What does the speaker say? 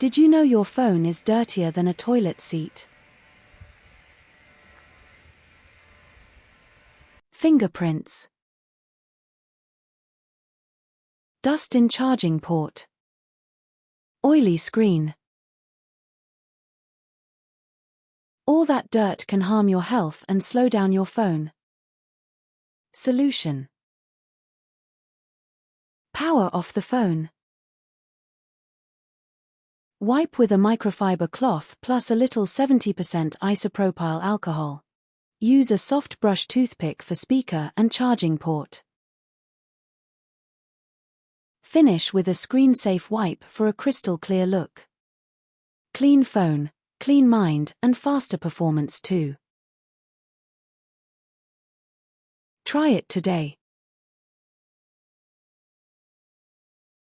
Did you know your phone is dirtier than a toilet seat? Fingerprints. Dust in charging port. Oily screen. All that dirt can harm your health and slow down your phone. Solution. Power off the phone. Wipe with a microfiber cloth plus a little 70% isopropyl alcohol. Use a soft brush toothpick for speaker and charging port. Finish with a screen-safe wipe for a crystal clear look. Clean phone, clean mind, and faster performance too. Try it today.